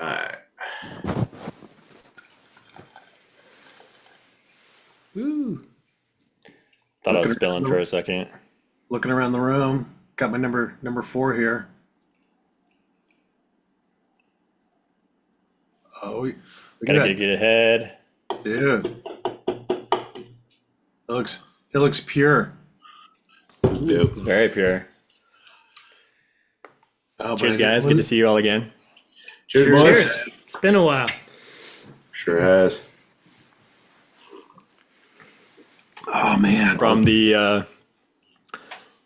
Alright. Woo. Thought I was spilling for a second. Looking around the room. Got my number 4 here. Oh, look Gotta at get ahead. that. Dude. It looks pure. Yep. It's very pure. Oh, Cheers, guys. Good to see you all again. Cheers. Cheers. It's been a while. Sure has. Oh, man. From the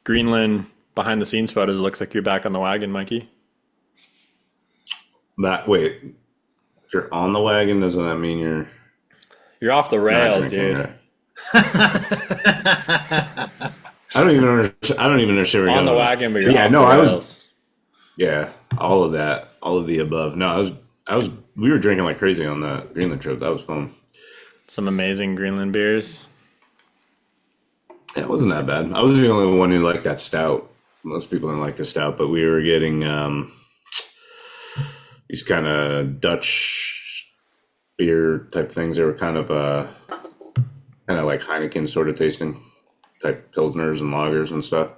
Greenland behind the scenes photos, it looks like you're back on the wagon, Mikey. Wait. If you're on the wagon, doesn't that mean You're off the rails, not drinking, dude. right? I don't even understand where you're On the going. wagon, but you're Yeah, off no, the I was- rails. Yeah, all of that, all of the above. No, we were drinking like crazy on the Greenland trip. That was fun. Some amazing Greenland beers. Yeah, it wasn't that bad. I was the only one who liked that stout. Most people didn't like the stout, but we were getting these kind of Dutch beer type things. They were kind of like Heineken sort of tasting type pilsners and lagers and stuff.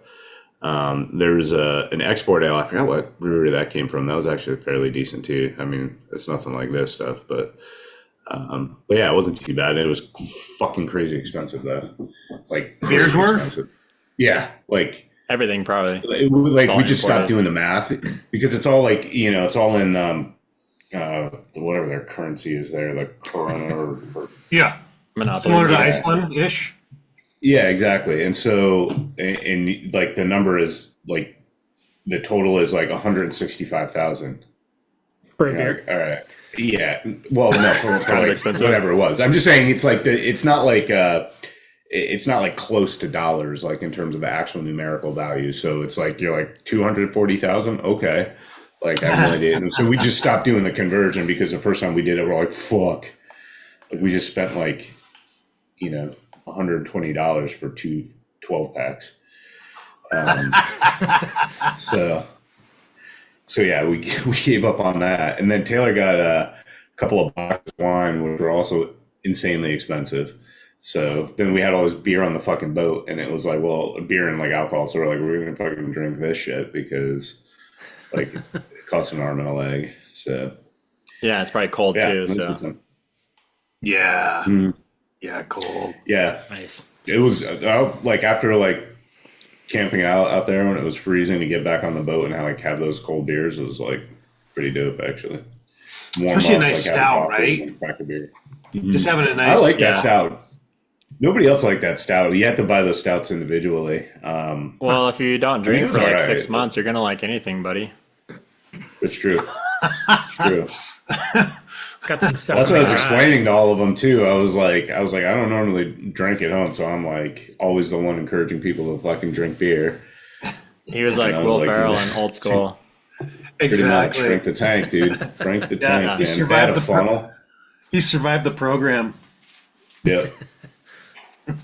There's an export ale. I forgot what brewery that came from. That was actually fairly decent too. I mean, it's nothing like this stuff, but yeah, it wasn't too bad. It was fucking crazy expensive though. Like Beers were? expensive. Yeah, like Everything, probably. like all we just stopped imported. doing the math because it's all like it's all in whatever their currency is there, like Corona or Yeah. Monopoly. Similar to Yeah. Iceland-ish. yeah, exactly. And so and like the number is like the total is like 165,000. For a beer. All right. Yeah. Well, no, for kind of like expensive. whatever it was. I'm just saying it's like it's not like close to dollars, like in terms of the actual numerical value. So it's like you're like 240,000. Okay. Like I have no idea. And so we just stopped doing the conversion because the first time we did it, we're like, fuck. Like we just spent like, $120 for 2 12-packs. So yeah, we gave up on that, and then Taylor got a couple of boxes of wine, which were also insanely expensive. So then we had all this beer on the fucking boat, and it was like, well, beer and like alcohol. So we're gonna fucking drink this shit because like it costs an arm and a leg. So Yeah, it's probably cold yeah, too. that's So what's up. Yeah. Mhm. Yeah, cool. Yeah, Nice. it was like after like camping out there when it was freezing to get back on the boat and have those cold beers, it was like pretty dope actually. Warm Especially a up, nice have stout, coffee right? and crack a beer. Just having a nice. I like Yeah. that stout. Nobody else liked that stout. You have to buy those stouts individually. well, if you don't drink it's for like alright. 6 months, you're gonna like anything, buddy. It's true. It's true. Got some stuff. That's in what I was my explaining to all of them too. I was like, I don't normally drink at home, so I'm like always the one encouraging people to fucking drink beer. He was like I was Will like, Ferrell in Old School. Pretty much, Exactly. Frank the Tank, dude. Frank the Tank, he man. If they survived had a the funnel. He survived the program. Yep.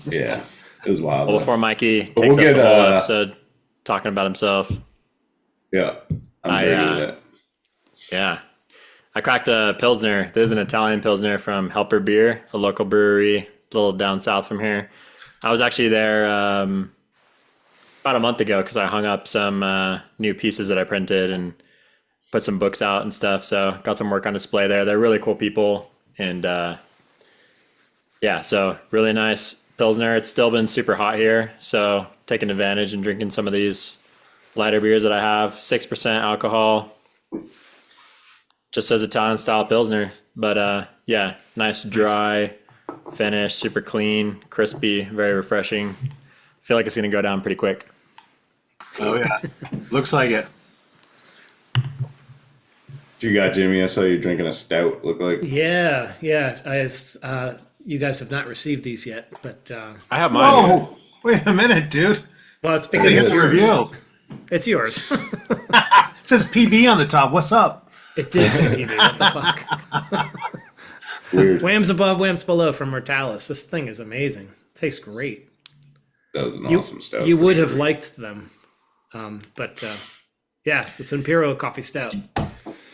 Yeah, it was wild. Well, though. before Mikey takes we'll up get, the whole episode talking about himself. Yeah, I'm I, ready with it. Yeah. I cracked a Pilsner. There's an Italian Pilsner from Helper Beer, a local brewery a little down south from here. I was actually there about a month ago because I hung up some new pieces that I printed and put some books out and stuff. So got some work on display there. They're really cool people. And yeah, so really nice Pilsner. It's still been super hot here. So taking advantage and drinking some of these lighter beers that I have. 6% alcohol. Just says Italian style Pilsner. But yeah, nice dry finish, super clean, crispy, very refreshing. I feel like it's going to go down pretty quick. Oh yeah, looks like it. What you got, Jimmy? I saw you drinking a stout. Look like Yeah. You guys have not received these yet, but I have mine. here. Whoa! Wait a minute, dude. well, it's I because think it's it's a yours. review. It's yours. It says PB on the top. What's up? It did say PB. What the fuck? weird. Whams above, whams below from Mortalis. This thing is amazing. Tastes great. That was an awesome stout. You for would sure. have liked them, but yeah, it's an Imperial coffee stout.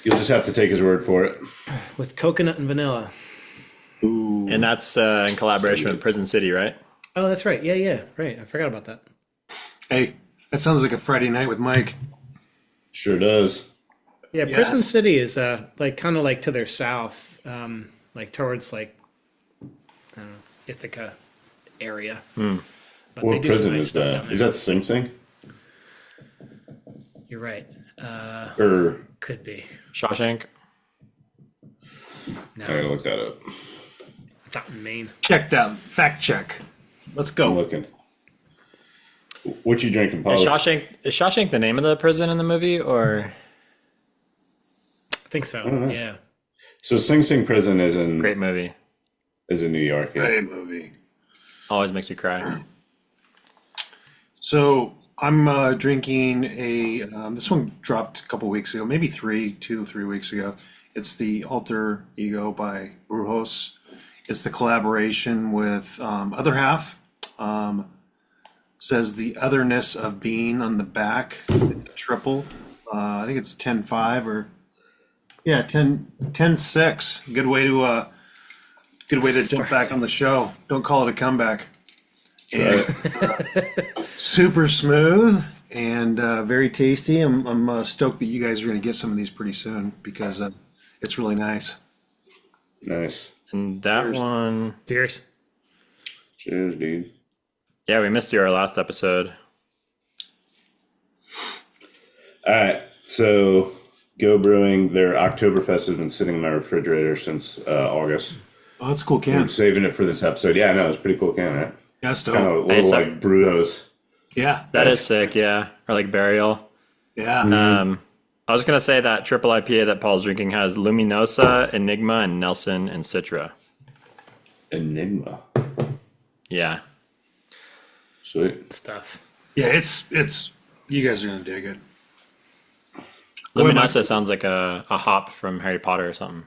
You'll just have to take his word for it. With coconut and vanilla. Ooh. And that's in collaboration with Prison City, right? Oh, that's right. Yeah. Right. I forgot about that. Hey, that sounds like a Friday night with Mike. Sure does. Yeah, Yes. Prison City is like kind of like to their south, like towards like I don't know, Ithaca area. But What they do some prison nice is stuff that? down there. Is that Sing Sing? You're right. Or Could be. Shawshank. I gotta No, look that up. it's out in Maine. Checked out. Fact check. Let's I'm go. looking. What you drinking, Paul? Is Shawshank the name of the prison in the movie, or I think so. don't know. Yeah. So Sing Sing Prison great movie? is in New York. Yeah. Great movie. Always makes me cry. So I'm drinking a. This one dropped a couple weeks ago, maybe 2 to 3 weeks ago. It's the Alter Ego by Brewhouse. It's the collaboration with Other Half. Says the otherness of being on the back, triple. I think it's 10.5 or 10.6. Good way to jump back on the show. Don't call it a comeback. And, super smooth and very tasty. I'm stoked that you guys are going to get some of these pretty soon because it's really nice. Nice. And that one, Cheers. Cheers, dude. yeah, we missed your last episode. All right. So Go Brewing, their Oktoberfest has been sitting in my refrigerator since August. Oh, that's a cool I'm can. saving it for this episode. Yeah, no, it's a pretty cool can, right? Yeah, that's Kind of dope. a little so- like Brewhouse. Yeah, That that's- is sick, yeah. Or like Burial. Yeah, I was gonna say that triple IPA that Paul's drinking has Luminosa, Enigma, and Nelson and Citra. Enigma. Yeah. Sweet. Stuff. yeah. It's you guys are gonna dig it. Go ahead, Luminosa sounds like a hop from Harry Potter or something.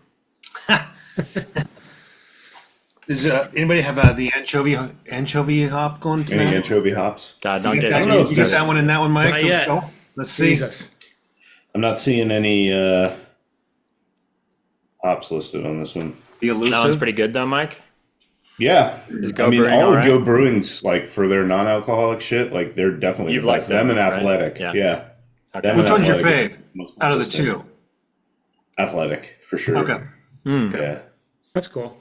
Does anybody have the anchovy hop going tonight? Any anchovy hops? God, don't You get got, I don't know that, if you got there's- that one and that one, Mike? Not Let's yet. go. Let's see. Jesus. I'm not seeing any hops listed on this one. The That one's elusive. pretty good though, Mike. Yeah, Go I mean, Brewing all all the right? Go Brewings, like for their non-alcoholic shit, like they're definitely You've the liked best. Them them, and right? Athletic, Yeah. yeah. Okay. Them Which and one's your Athletic fave are most out of the consistent. two? Athletic for sure. Okay. Yeah, That's cool.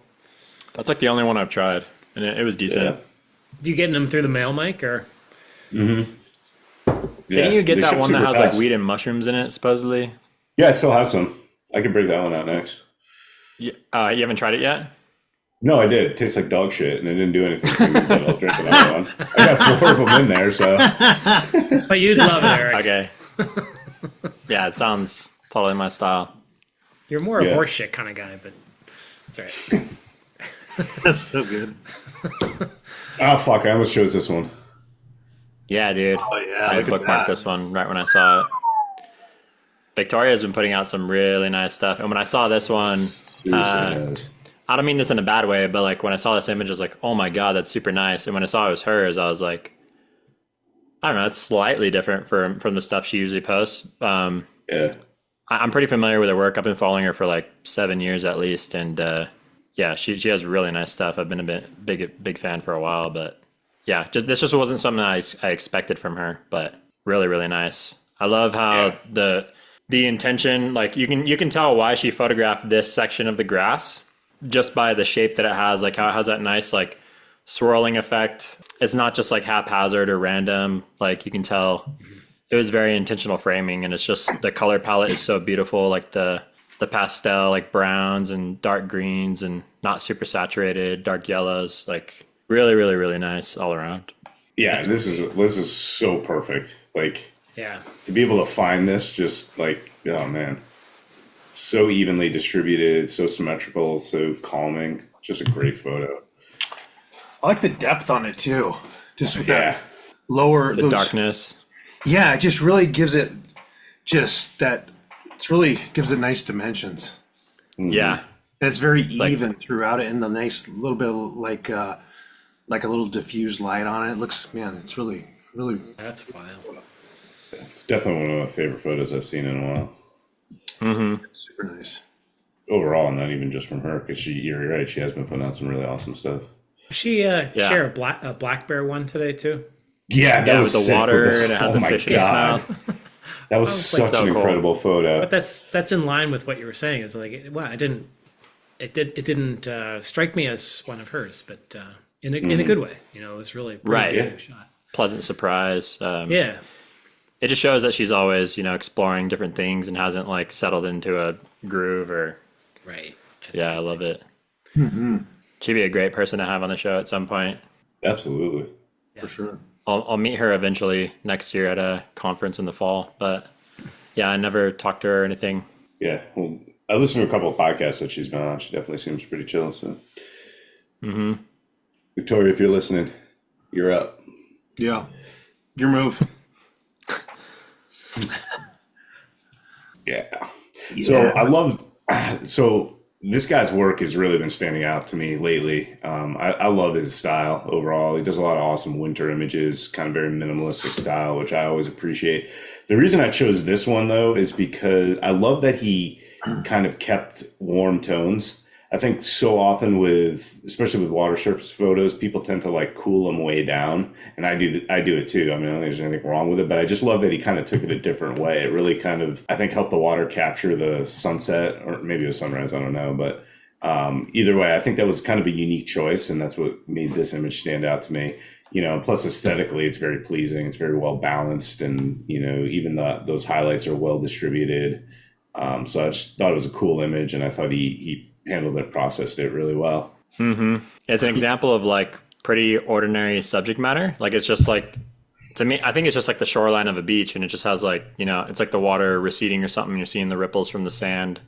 That's like the only one I've tried, and it was decent. yeah. Do you getting them through the mail, Mike, or Didn't you get They that ship one that super has fast. like weed and mushrooms in it, supposedly? Yeah, I still have some. I can break that one out next. You haven't tried it yet? No, I did. It tastes like dog shit, and it didn't do anything to me, but I'll drink another one. I got 4 of them in there, so but you'd love it, Eric. Okay. Yeah, it sounds totally my style. You're more a Yeah. horseshit kind of guy, but that's all right. That's so good. oh fuck! I almost chose this one. Yeah, dude. Oh yeah, I look at bookmarked that. this one right when I saw it. Victoria's been putting out some really nice stuff, and when I saw this one, Seriously, guys. I don't mean this in a bad way, but like when I saw this image, I was like, "Oh my god, that's super nice." And when I saw it was hers, I was like, "I don't know, it's slightly different from the stuff she usually posts." Yeah, I'm pretty familiar with her work. I've been following her for like 7 years at least, and yeah, she has really nice stuff. I've been a big fan for a while, but yeah, this just wasn't something I expected from her, but really nice. I love how the intention, like you can tell why she photographed this section of the grass just by the shape that it has, like how it has that nice like swirling effect. It's not just like haphazard or random. Like you can tell it was very intentional framing, and it's just the color palette is so beautiful, like the pastel, like browns and dark greens and not super saturated, dark yellows, like really nice all around. yeah. This is so perfect. Like Yeah. to be able to find this, just like oh man, so evenly distributed, so symmetrical, so calming. Just a great photo. I like the depth on it too. Just with Yeah, that lower The darkness. Yeah, it just really gives it just that. It's really gives it nice dimensions. Yeah. And it's very like- even throughout it, and the nice little bit of like a little diffused light on it. It looks, man, it's really. That's wild. it's definitely one of my favorite photos I've seen in a while. super nice. Overall, not even just from her, because you're right, she has been putting out some really awesome stuff. She share a black bear one today too. Yeah, that was with the sick water with and it had the fish in its mouth. That was such an incredible photo. But that's in line with what you were saying. It's like, well, it didn't strike me as one of hers, but in a good way. You know, it was really Right. good shot. Pleasant surprise. Yeah. It just shows that she's always, exploring different things and hasn't like settled into a groove or. Right. I love it. Mm-hmm. She'd be a great person to have on the show at some point. Absolutely. For sure. I'll meet her eventually next year at a conference in the fall, but yeah, I never talked to her or anything. Yeah, well, I listened to a couple of podcasts that she's been on. She definitely seems pretty chill. So, Viktoria, if you're listening, you're up. Yeah. Your move. Yeah. So I love. So this guy's work has really been standing out to me lately. I love his style overall. He does a lot of awesome winter images, kind of very minimalistic style, which I always appreciate. The reason I chose this one, though, is because I love that he kind of kept warm tones. I think so often especially with water surface photos, people tend to like cool them way down. And I do it too. I mean, I don't think there's anything wrong with it, but I just love that he kind of took it a different way. It really kind of, I think, helped the water capture the sunset or maybe the sunrise. I don't know. But either way, I think that was kind of a unique choice. And that's what made this image stand out to me. Plus aesthetically, it's very pleasing. It's very well balanced. And, even those highlights are well distributed. So I just thought it was a cool image. And I thought he handled it, processed it really well. Mm-hmm. It's an example of like pretty ordinary subject matter. Like it's just like, to me, I think it's just like the shoreline of a beach, and it just has like, it's like the water receding or something. You're seeing the ripples from the sand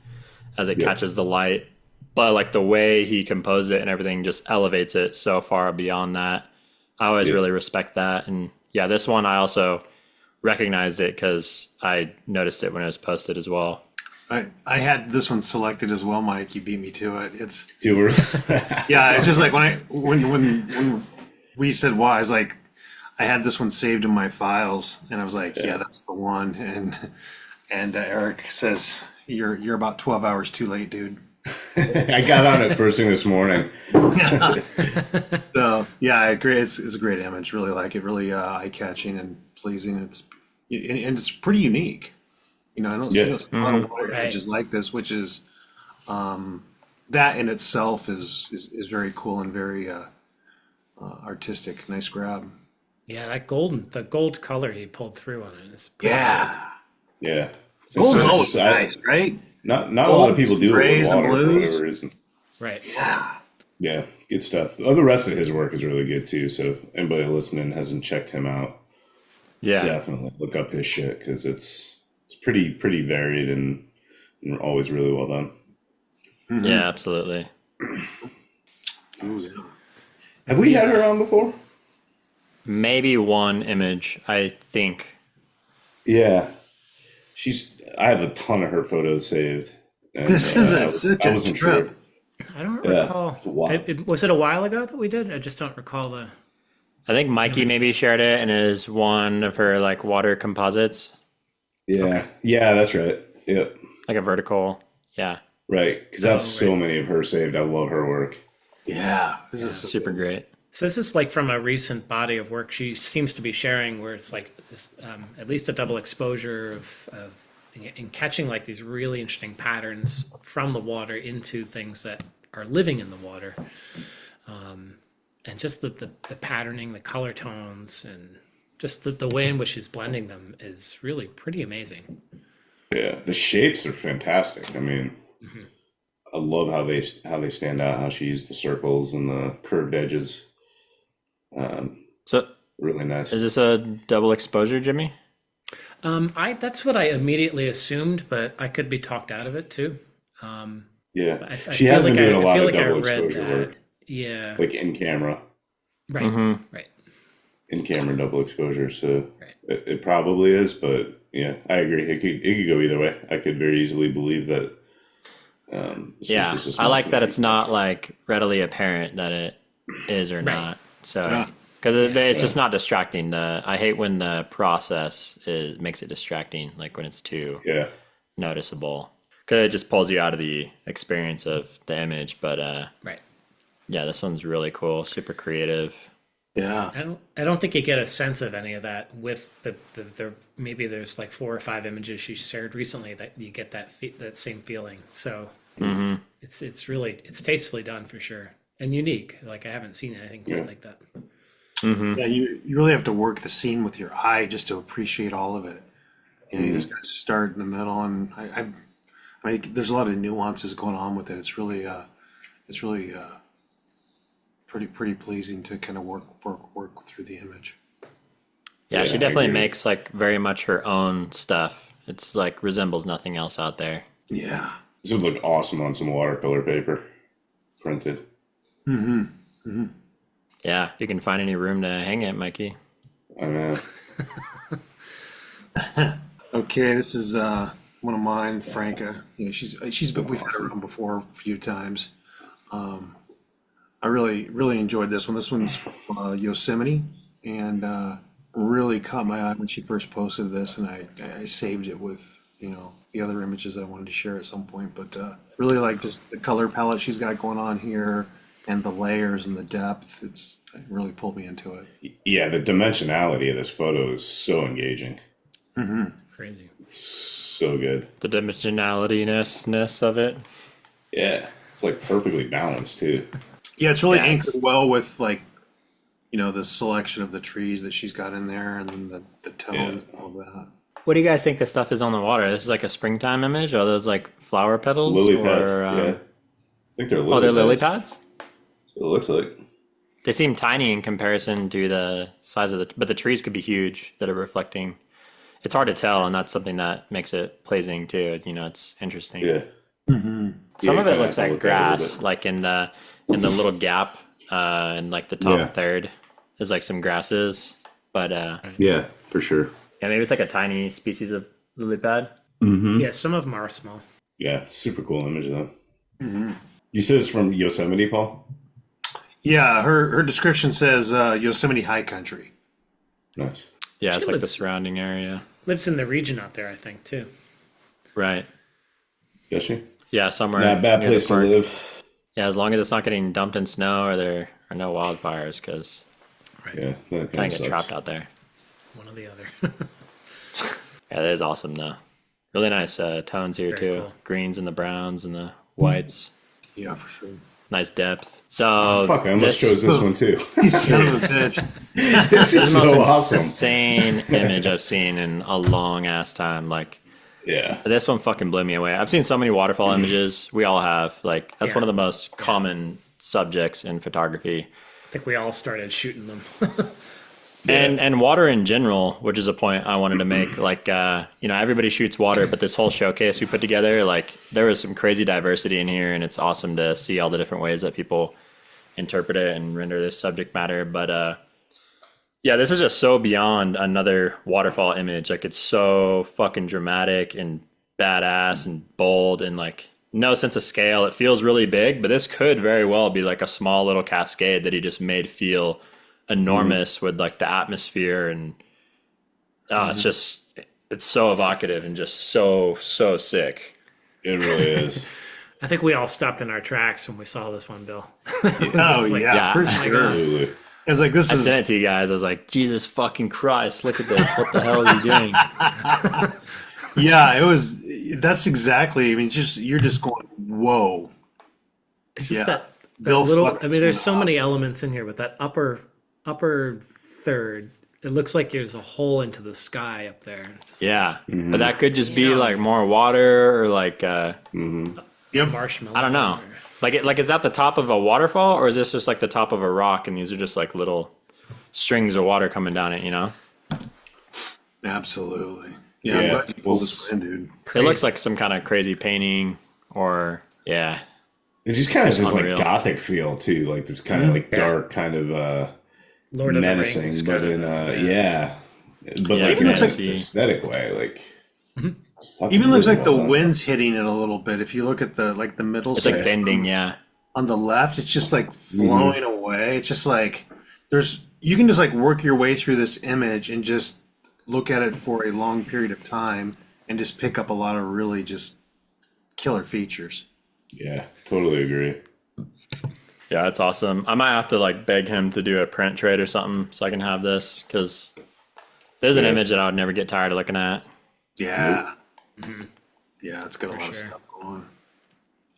as it catches the light. But like the way he composed it and everything just elevates it so far beyond that. I always really respect that. And yeah, this one I also recognized it because I noticed it when it was posted as well. I had this one selected as well, Mike. You beat me to it. It's Yeah, it's just like when we said why, I was like, I had this one saved in my files, and I was like, yeah that's the one. And Eric says, you're about 12 hours too late, dude. I got on it first thing this morning. So yeah, I agree. It's a great image. Really like it. Really eye catching and pleasing. And it's pretty unique. I don't see a lot of water images like this, which is that in itself is very cool and very artistic. Nice grab. Yeah, the gold color he pulled through on it is Yeah. Gold's always nice, right? Not a lot of people do it with water for blues. whatever reason. right. Yeah, good stuff. The rest of his work is really good too. So if anybody listening hasn't checked him out, definitely look up his shit because it's pretty varied and always really well done. Mm-hmm. Yeah, absolutely. Have we had her on before? Maybe one image, I think. Yeah. I have a ton of her photos saved. And, This isn't such a trip. Sure. I don't recall. Was it a while ago that we did? I just don't recall the. I think Mikey maybe shared it and is one of her like water composites. Yeah. Yeah, that's right. Yep. Like a vertical. Yeah. Right. Because I have so many of her saved. I love her work. Yeah, this is Super great. So this is like from a recent body of work she seems to be sharing, where it's like this, at least a double exposure of in catching like these really interesting patterns from the water into things that are living in the water, and just the patterning, the color tones, and just the way in which she's blending them is really pretty amazing. Yeah, the shapes are fantastic. I mean, I love how they stand out. How she used the circles and the curved edges. So really nice. Is this a double exposure, Jimmy? That's what I immediately assumed, but I could be talked out of it too. Yeah, she has been doing a lot of double exposure work. Yeah, like in camera. Right, right. In camera double exposure, so it probably is, but yeah, I agree. It could go either way. I could very easily believe that. Yeah, I like that it's not like readily apparent that it is or not. So because it's just not distracting. I hate when the process makes it distracting, like when it's too noticeable. Because it just pulls you out of the experience of the image. But Right. yeah, this one's really cool, super creative. Yeah. I don't think you get a sense of any of that with the maybe there's like 4 or 5 images she shared recently that you get that same feeling. So it's tastefully done for sure and unique. Like I haven't seen anything quite like that. Yeah, you really have to work the scene with your eye just to appreciate all of it. You know, you just got to start in the middle, and I mean, there's a lot of nuances going on with it. It's really pretty pleasing to kind of work through the image. Yeah, she definitely makes like very much her own stuff. It's like resembles nothing else out there. Yeah. This would look awesome on some watercolor paper, printed. Yeah, if you can find any room to hang it, Mikey. I know. Okay, this is one of mine, Franka. Yeah, she's been, we've had her on before a few times. I really enjoyed this one. This one's from Yosemite, and really caught my eye when she first posted this, and I saved it with the other images that I wanted to share at some point. But really like just the color palette she's got going on here, and the layers and the depth. It really pulled me into it. Yeah, the dimensionality of this photo is so engaging. Crazy. It's so good. The dimensionalityness of it. Yeah, it's like perfectly balanced too. Yeah, it's really Yeah, anchored well with like the selection of the trees that she's got in there, and then the tone and all of that. What do you guys think this stuff is on the water? This is like a springtime image? Are those like flower petals? Lily pads. Or, Yeah, I think they're lily oh, they're pads. lily pads? It looks like. They seem tiny in comparison to the size of but the trees could be huge that are reflecting. It's hard to tell, and that's something that makes it pleasing too. It's interesting. Yeah. Some of it looks like grass, like in the little gap in like the top third is like some grasses. But Yeah, for sure. yeah, maybe it's like a tiny species of lily pad. Yeah, some of them are small. Yeah, super cool image though. You said it's from Yosemite, Paul? Yeah, her description says Yosemite High Country. Nice. Yeah, it's She like the lives- surrounding area. Lives in the region out there, I think, too. Right. Does she? Yeah, somewhere. Not a bad near the place to park. live. Yeah, as long as it's not getting dumped in snow or there are no wildfires, because Yeah, then it kind kind of get trapped out there. One or the other. Yeah, that is awesome though. Really nice tones here very too. cool. Greens and the browns and the whites. Yeah, for sure. Nice depth. So Fuck, I almost chose this one too. You son of a bitch. This is the most so awesome. insane image I've seen in a long ass time. Like Yeah. this one fucking blew me away. I've seen so many waterfall images. We all have. Like that's Yeah. one of the most common subjects in photography. I think we all started shooting them. And water in general, which is a point I wanted to make. Like everybody shoots water, but this whole showcase we put together, like there was some crazy diversity in here, and it's awesome to see all the different ways that people interpret it and render this subject matter. But yeah, this is just so beyond another waterfall image. Like it's so fucking dramatic and badass and bold and like no sense of scale. It feels really big, but this could very well be like a small little cascade that he just made feel enormous with like the atmosphere and it's so evocative and just so sick. It really is. I think we all stopped in our tracks when we saw this one, Bill. Oh like, yeah, yeah. for my sure. God. Absolutely. It was like this I is sent it to you guys. I was like, Jesus fucking Christ, look at this. What the hell are you doing? yeah, it was. That's exactly. I mean, you're just going whoa. It's Yeah. just that Bill little. fucked I mean, there's this so one up. many elements in here with that upper third. It looks like there's a hole into the sky up there. It's Yeah, but that could just be like more water or like Yep. marshmallow. I don't know. Like is that the top of a waterfall or is this just like the top of a rock and these are just like little strings of water coming down it? Absolutely. Yeah. I'm Yeah. glad you pulled this one in, dude. It looks like some kind of crazy painting or yeah. It just kind of has this unreal. like gothic feel too, like this kind of like dark, kind of Lord of the menacing, Rings but kind in of, yeah, but Yeah, like in an fantasy. aesthetic way, like fucking Even looks really like the well done. wind's hitting it a little bit. If you look at the middle It's like section bending, yeah. on the left, it's just like flowing away. It's just like you can just like work your way through this image and just look at it for a long period of time and just pick up a lot of really just killer features. Yeah, totally agree. Yeah, it's awesome. I might have to like beg him to do a print trade or something so I can have this, because there's an image that I would never get tired of looking at. Yeah. Yeah, it's got a lot of stuff going on.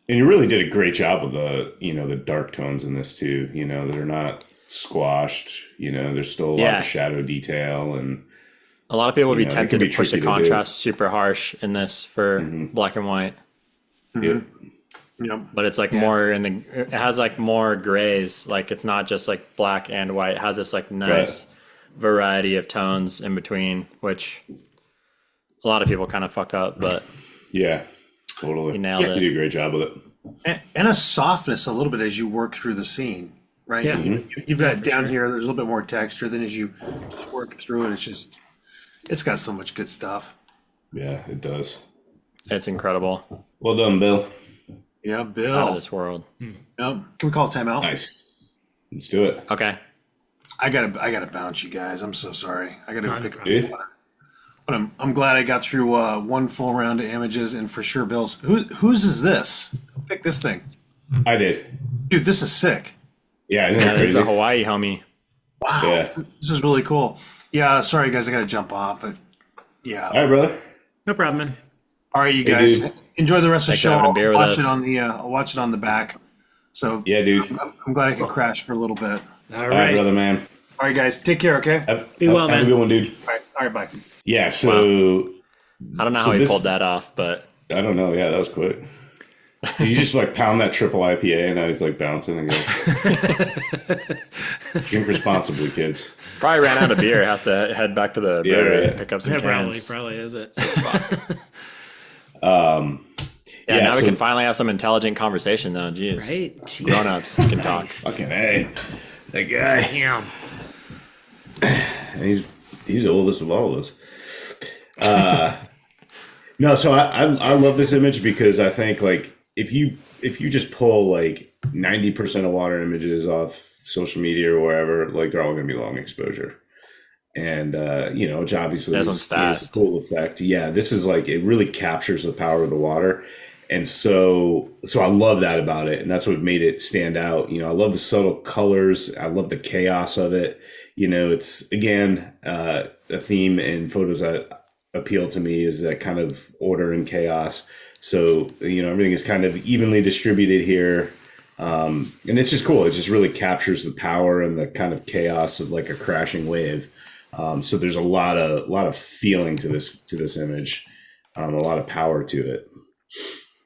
And you really did a great job with the dark tones in this too. They're not squashed. There's still a lot of shadow detail, and a lot of people would be tempted to push the tricky to contrast super harsh in this for black and white. Yep. Yep. But it's like more it has like more grays. Like it's not just like black and white. It has this like nice variety of tones in between, which a lot of people kind of fuck up, but yeah, totally. You nailed it. You did a great job with it. And a softness a little bit as you work through the scene, right? Yeah. You've got it down here, there's a little bit more texture. Then as you work through it, it's got so much good stuff. Yeah, it does. it's incredible. Well done, Bill. Yeah, Out of Bill. this world. Yep. Can we call a timeout? Nice. Let's do it. Okay. I gotta bounce, you guys. I'm so sorry. I gotta go Not a pick up problem. the water. But I'm glad I got through one full round of images, and for sure, Bill's. Whose is this? Pick this thing, I did. dude. This is sick. Yeah, isn't that That is crazy? the Hawaii homie. Wow, Yeah. this is really cool. Yeah, sorry guys, I gotta jump off, but yeah. All right, brother. No problem, man. All right, you Hey, guys, dude. enjoy the rest of the Thanks show. for having a beer with I'll us. I'll watch it on the back. So Yeah, dude. I'm glad I could crash for a little bit. All All right, right. brother, man. All right, guys, take care. Okay. Be well, have man. a good one, dude. All right, bye. Yeah, so I don't know So how he this- pulled that off, but I don't know. Yeah, that was quick. Did you just like pound that triple IPA and now he's like bouncing and go. Drink responsibly, kids. probably ran out of beer. Has to head back to the brewery right. and pick up some Yeah, cans. probably is it. Yeah, Yeah, now we so- can finally have some intelligent conversation, though. Jeez. Right? Jeez. Grown-ups can talk. Fucking A. That guy. Damn. And he's the oldest of all of us. No, so I love this image because I think like if you just pull like 90% of water images off social media or wherever, like they're all going to be long exposure. And which obviously This one's is a fast. cool effect. Yeah, this is like it really captures the power of the water. And so I love that about it. And that's what made it stand out. I love the subtle colors. I love the chaos of it. It's again, a theme in photos that appeal to me is that kind of order and chaos. So, everything is kind of evenly distributed here. And it's just cool. It just really captures the power and the kind of chaos of like a crashing wave. So there's a lot of feeling to this image, a lot of power to it.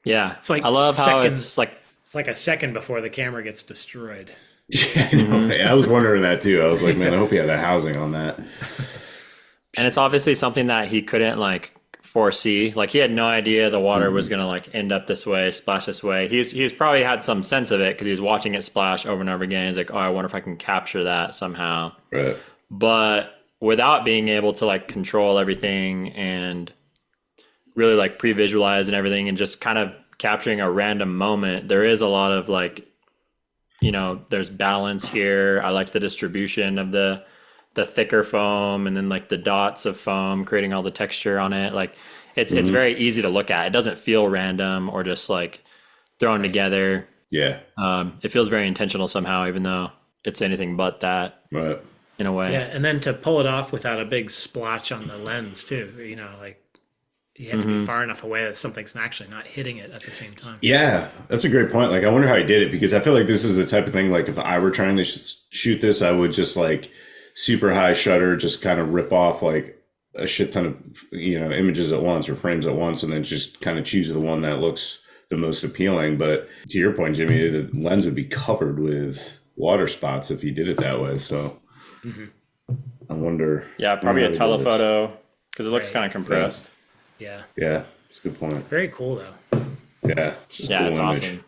Yeah. It's like I love how seconds- it's like, It's like a second before the camera gets destroyed. Yeah, I know. I was wondering that too. I was like, man, I hope he had a housing on that. and it's obviously something that he couldn't like foresee. Like he had no idea the water was going to like end up this way, splash this way. He's probably had some sense of it because he was watching it splash over and over again. He's like, oh, I wonder if I can capture that somehow. Right. But without being able to like control everything and really like pre-visualize and everything and just kind of capturing a random moment, there is a lot of like, there's balance here. I like the distribution of the thicker foam and then like the dots of foam creating all the texture on it. Like it's very easy to look at. It doesn't feel random or just like thrown together. Yeah. It feels very intentional somehow, even though it's anything but that Right. in a way. Yeah, and then to pull it off without a big splotch on the lens too. Like you have to be far enough away that something's actually not hitting it at the same time. Yeah, that's a great point. Like, I wonder how he did it because I feel like this is the type of thing. Like, if I were trying to shoot this, I would just like super high shutter, just kind of rip off like a shit ton of images at once or frames at once, and then just kind of choose the one that looks the most appealing. But to your point, Jimmy, the lens would be covered with water spots if he did it that way. So I wonder. Yeah, probably I a wonder how he did this. telephoto because it looks Right. kind of compressed. Yeah. Yeah, it's a good point. Very cool though. Yeah, it's just a Yeah, cool it's image. awesome.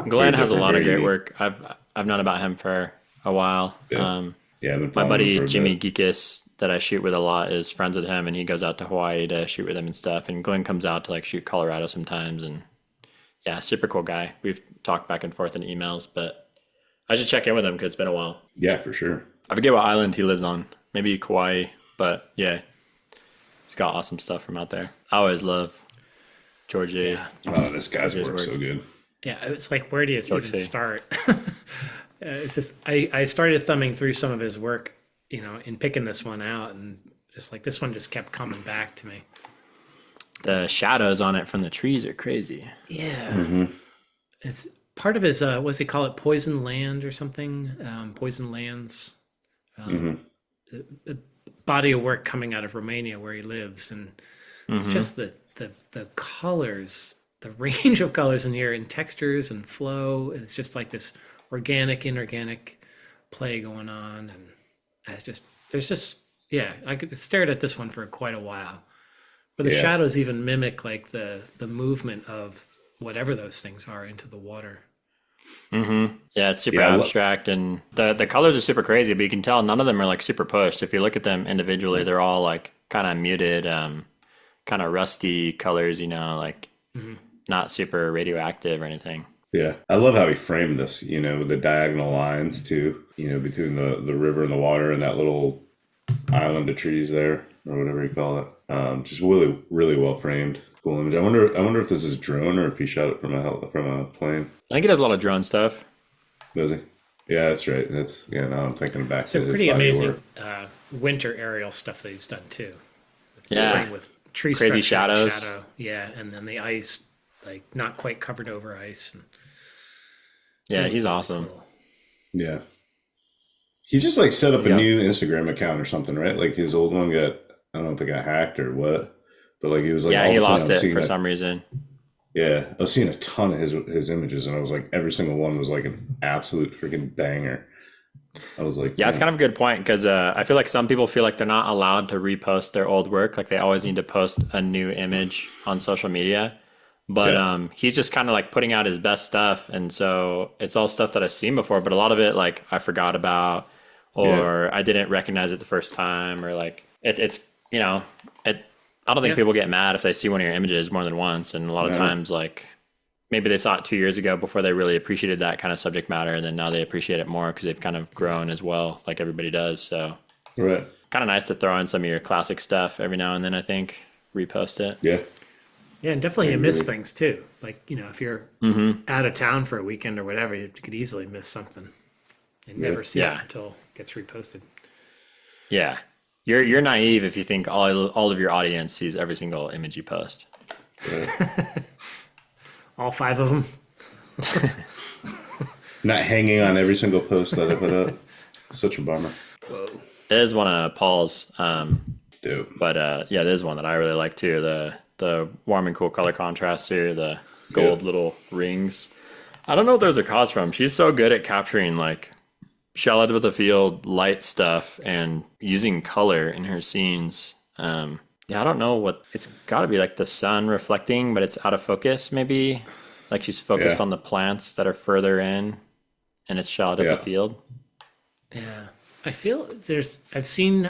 Glenn has a different, lot of very great unique. work. I've known about him for a while. Yeah. Yeah, I've been My following buddy him for a Jimmy bit. Geekus that I shoot with a lot is friends with him, and he goes out to Hawaii to shoot with him and stuff. And Glenn comes out to like shoot Colorado sometimes, and yeah, super cool guy. We've talked back and forth in emails, but I should check in with him because it's been a while. Yeah, for sure. I forget what island he lives on, maybe Kauai, but yeah, he's got awesome stuff from out there. I always love Gheorghe. Yeah. Oh, this guy's His work work. so good. Yeah, it's like, where do you even Gheorghe. start? It's just I started thumbing through some of his work, in picking this one out, and just like this one just kept coming back to me. The shadows on it from the trees are crazy. Yeah, it's part of his what's he call it, Poison Land or something? Poison Lands. A body of work coming out of Romania where he lives, and it's just the colors, the range of colors in here, and textures and flow. It's just like this organic, inorganic play going on, and I could stare at this one for quite a while. But the Yeah. shadows even mimic like the movement of whatever those things are into the water. Yeah, it's super Yeah, abstract, and the colors are super crazy, but you can tell none of them are like super pushed. If you look at them individually, they're all like kind of muted, kind of rusty colors, like not super radioactive or anything. Yeah, I love how he framed this, with the diagonal lines too, between the river and the water and that little island of trees there, or whatever you call it. Just really, really well framed. Cool image. I wonder if this is drone or if he shot it from a plane. I think he does a lot of drone stuff. Does he? Yeah, that's right. Now I'm thinking back to Some his pretty body of amazing work. winter aerial stuff that he's done too. Yeah. With tree Crazy structure and shadows. shadow. Yeah, and then the ice, like not quite covered over ice. And Yeah, he's awesome. cool. Yeah. He just like set up a Yeah. new Instagram account or something, right? Like his old one I don't know if it got hacked or what, but like he was like, Yeah, all he of a sudden lost I'm it seeing for that- some reason. Yeah, I was seeing a ton of his images, and I was like, every single one was like an absolute freaking banger. I was like, Yeah, it's kind of a good point, because I feel like some people feel like they're not allowed to repost their old work. Like they always need to post a new image on social media. But Yeah. he's just kind of like putting out his best stuff. And so it's all stuff that I've seen before, but a lot of it like I forgot about, or I didn't recognize it the first time, or like it's I don't think Yeah. people get mad if they see one of your images more than once. And a lot of Yeah. times, like maybe they saw it 2 years ago before they really appreciated that kind of subject matter, and then now they appreciate it more because they've kind of grown as well, like everybody does. So right. kind of nice to throw in some of your classic stuff every now and then. I think repost it. Yeah, Yeah, and definitely you miss agree. things too. Like, if you're out of town for a weekend or whatever, you could easily miss something and never see Yeah. it until it gets reposted. Yeah, you're naive if you think all of your audience sees every single image you post. right. All 5 of them. Not hanging on every single post that I put up. Such a bummer. Whoa. It is one of Paul's, Dope. but yeah, there's one that I really like too. The warm and cool color contrast here, the gold Yeah. little rings. I don't know what those are caused from. She's so good at capturing like shallow with the field, light stuff, and using color in her scenes. Yeah, I don't know what it's got to be, like the sun reflecting, but it's out of focus. Maybe like she's focused Yeah. on the plants that are further in, and it's shot at Yeah. the field. Yeah. I feel I've seen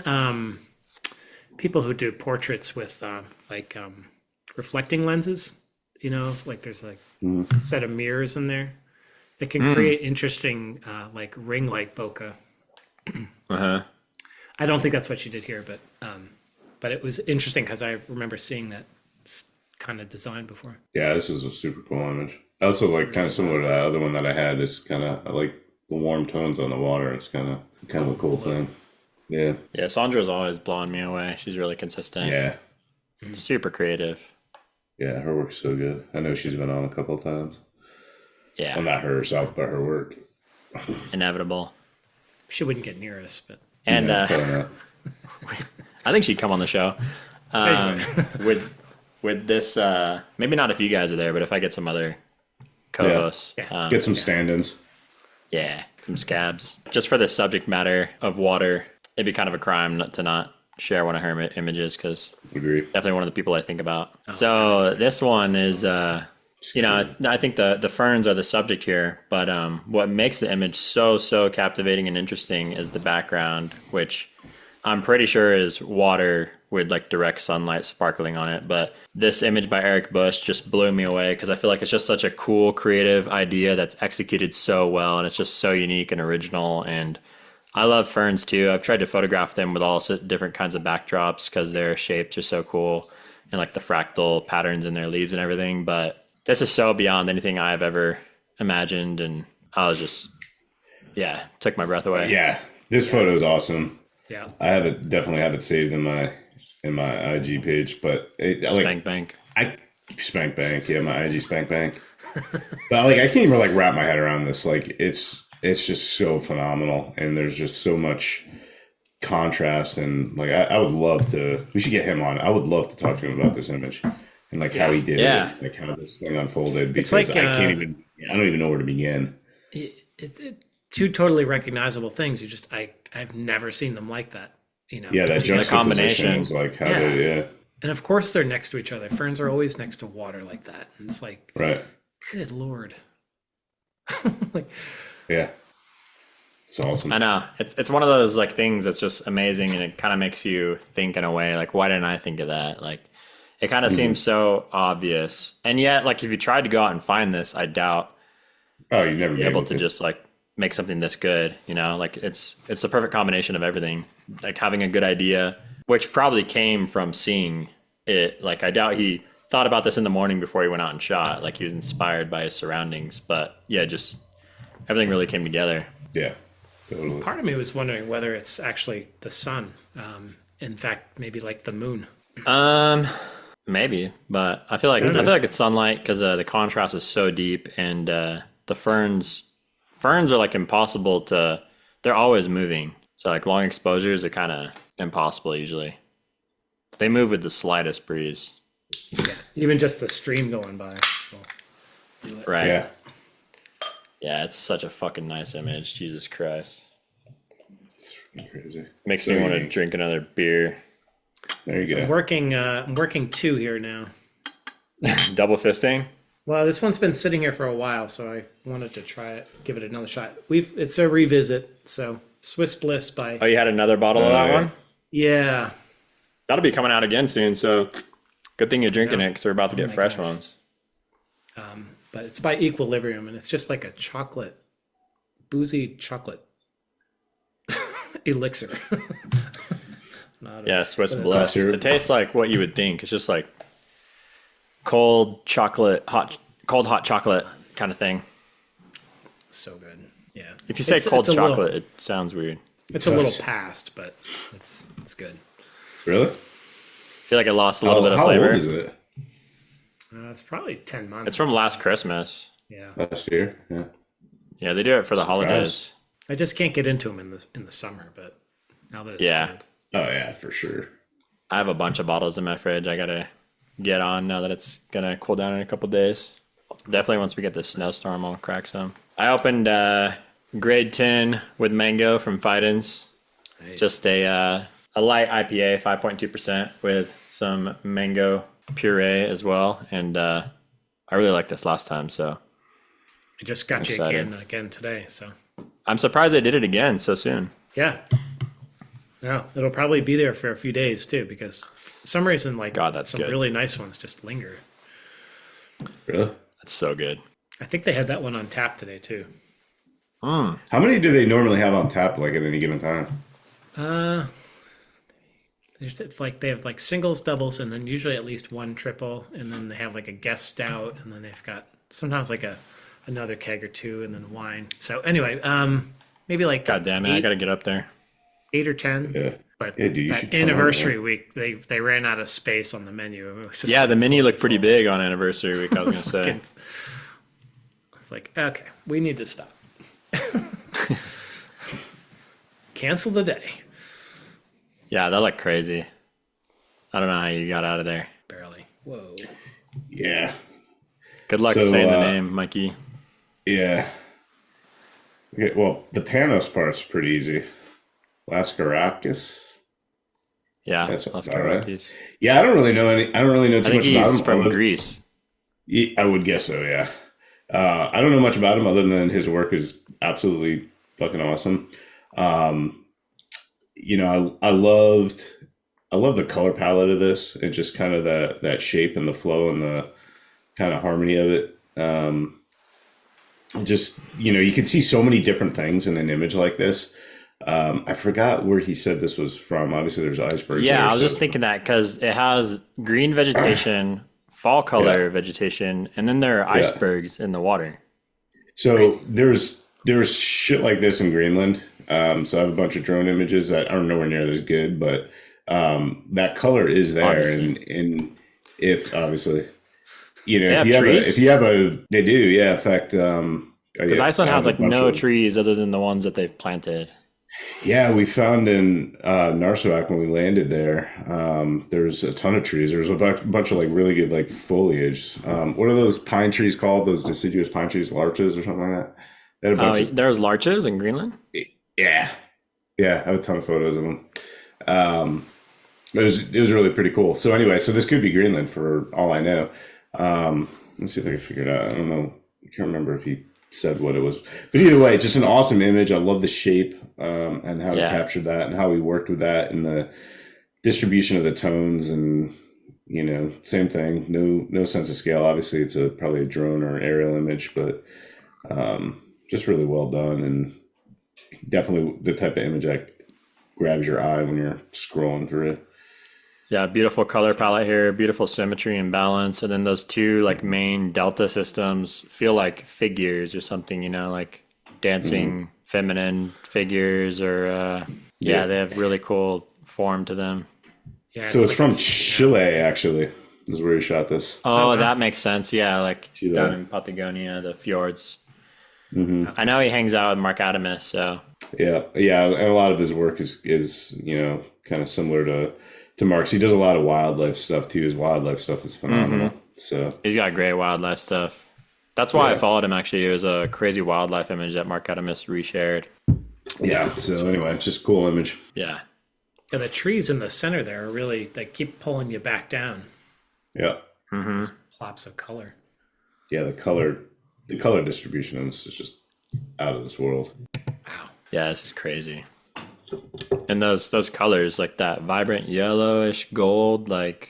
people who do portraits with reflecting lenses, like there's like a set of mirrors in there. It can create interesting like ring light bokeh. I don't think that's what she did here, but it was interesting because I remember seeing that kind of design before. Yeah, this is a super cool image. I also like kind of similar to that other one that I had. It's kind of I like the warm tones on the water. It's kind of a cool thing. Yeah. Yeah, Sandra's always blowing me away. She's really consistent. Yeah. Super creative. Yeah, her work's so good. I know she's been on a couple of times. Yeah, Well, not her herself, but her work. inevitable. She wouldn't get near us, but And Yeah, probably not. I think she'd come on the show. With this, maybe not if you guys are there, but if I get some other co-hosts. Yeah. Get some stand-ins. Yeah, some scabs. Just for the subject matter of water, it'd be kind of a crime not to share one of her images, because Agree. definitely one of the people I think about. So this one is, I think the ferns are the subject here, but what makes the image so captivating and interesting is the background, which I'm pretty sure is water with like direct sunlight sparkling on it. But this image by Eric Busch just blew me away, because I feel like it's just such a cool, creative idea that's executed so well, and it's just so unique and original. And I love ferns too. I've tried to photograph them with all different kinds of backdrops because their shapes are so cool. and like the fractal patterns in their leaves and everything. But this is so beyond anything I've ever imagined. And I was just, took my breath away. Yeah, this photo is awesome. Yeah. I definitely have it saved in my IG page, but Spank bank. Spank bank, yeah, my IG spank bank. But like I can't even like wrap my head around this. Like it's just so phenomenal, and there's just so much contrast, and like I would love to. We should get him on. I would love to talk to him about this image and like how he did it, like how this thing unfolded. Because like, I don't even know where to begin. It's two totally recognizable things. I've never seen them like that. You know. Yeah, that juxtaposition combination is like how they, And of course they're next to each other. Ferns are always next to water like that. And it's like, right. Good Lord. Like, yeah. It's awesome. I know. It's one of those like things that's just amazing, and it kind of makes you think in a way like, why didn't I think of that? Like it kind of seems so obvious. And yet, like if you tried to go out and find this, I doubt you'd never be able to just like make something this good, you know? Like it's the perfect combination of everything. Like having a good idea, which probably came from seeing it. Like I doubt he thought about this in the morning before he went out and shot. Like he was inspired by his surroundings. But yeah, just everything really came together. Yeah, totally. part of me was wondering whether it's actually the sun. In fact, maybe like the moon. Maybe, but I feel like it's sunlight because the contrast is so deep, and the ferns are like impossible to. They're always moving, so like long exposures are kind of impossible usually. They move with the slightest breeze. Yeah, even just the stream going by will do it. Right. Yeah. Yeah, it's such a fucking nice image. Jesus Christ. It's freaking crazy. Makes me want to drink another beer. There you go. I'm working 2 here now. Double fisting? Well, this one's been sitting here for a while, so I wanted to try it, give it another shot. It's a revisit, so Swiss Bliss by. Oh, you had another bottle of that one? Yeah. That'll be coming out again soon, so good thing you're drinking it because we're about to get fresh gosh. ones. But it's by Equilibrium, and it's just like a boozy chocolate elixir. Swiss Bliss. It tastes like what you would think. It's just like cold hot chocolate kind of thing. So good. Yeah. If you say cold chocolate, it sounds weird. It's a little past, but it's good. Really? I feel like it lost a little bit of flavor. How old is it? It's probably 10 months. It's from last Christmas. Yeah. Last year? Yeah. Yeah, they do it for the holidays. I just can't get into them in the summer, but now that it's cold. Oh, yeah, for sure. I have a bunch of bottles in my fridge I got to get on now that it's going to cool down in a couple days. Definitely once we get this snowstorm, I'll crack some. I opened grade 10 with mango from Fidens. Nice. Just a light IPA, 5.2% with some mango puree as well. And I really liked this last time, so I just got you again today, so. I'm surprised they did it again so soon. Yeah. No, it'll probably be there for a few days too, because for some reason, like that's some good. really nice ones just linger. Really? That's so good. I think they had that one on tap today too. How many do they normally have on tap, like at any given time? There's like they have like singles, doubles, and then usually at least one triple, and then they have like a guest stout, and then they've got sometimes like another keg or 2, and then wine. So anyway, maybe like God damn it, I got to get up there. 8 or 10. Yeah. But Yeah, dude, you that should come anniversary on, week, they ran out of space on the menu. It was just Yeah, the menu looked pretty big on anniversary week, I was going to say. It's like, okay, we need to stop. Cancel the day. Yeah, that looked crazy. I don't know how you got out of there. Barely. Whoa. Yeah. Good luck saying the name, Mikey. Yeah. Okay, well, the Panos part's pretty easy. Laskarakis. Yeah, That's Laskarakis. Yeah, I don't really know too much about him. He's from Greece. I would guess so, yeah. I don't know much about him other than his work is absolutely fucking awesome. I loved the color palette of this and just kind of that shape and the flow and the kind of harmony of it. You can see so many different things in an image like this. I forgot where he said this was from. Obviously, there's icebergs. Yeah, there, I was so- just thinking that because it has green vegetation, fall color vegetation, and then there are icebergs in the water. So there's shit like this in Greenland. So I have a bunch of drone images that are nowhere near as good, but that color is there, Obviously. and if obviously, you know, They if have you have trees? if you have they do, yeah. In fact, Because Iceland has like no trees other than the ones that they've planted. Yeah, we found in Narsarsuaq when we landed there, there's a ton of trees. There's a bunch of like really good like foliage. What are those pine trees called? Those deciduous pine trees, larches or something like that? They had a bunch of, There's larches in Greenland? yeah, I have a ton of photos of them. It was really pretty cool. So anyway, so this could be Greenland for all I know. Let's see if I can figure it out. I don't know. I can't remember if he said what it was, but either way, just an awesome image. I love the shape and how he captured that and how he worked with that and the distribution of the tones and, you know, same thing. No sense of scale. Obviously, it's probably a drone or an aerial image, but just really well done and definitely the type of image that grabs your eye when you're scrolling through it. Yeah, beautiful color palette here, beautiful symmetry and balance. And then those two like main delta systems feel like figures or something, you know, like dancing feminine figures or they have really cool form to them. Yeah, So it's from Chile, actually, is where he shot this. Oh, that makes sense. Yeah, like Chile. down in Patagonia, the fjords. I know he hangs out with Mark Adamus, so Yeah, and a lot of his work is you know, kind of similar to Mark's. He does a lot of wildlife stuff too. His wildlife stuff is phenomenal. So he's got great wildlife stuff. That's why I followed him, actually. It was a crazy wildlife image that Mark Adamus reshared. yeah. So anyway, it's just a cool image. Yeah. Yeah, the trees in the center there are really, they keep pulling you back down. Yeah, Plops of color. yeah. The color distribution in this is just out of this world. Wow. Yeah, this is crazy. And those colors, like that vibrant yellowish gold, like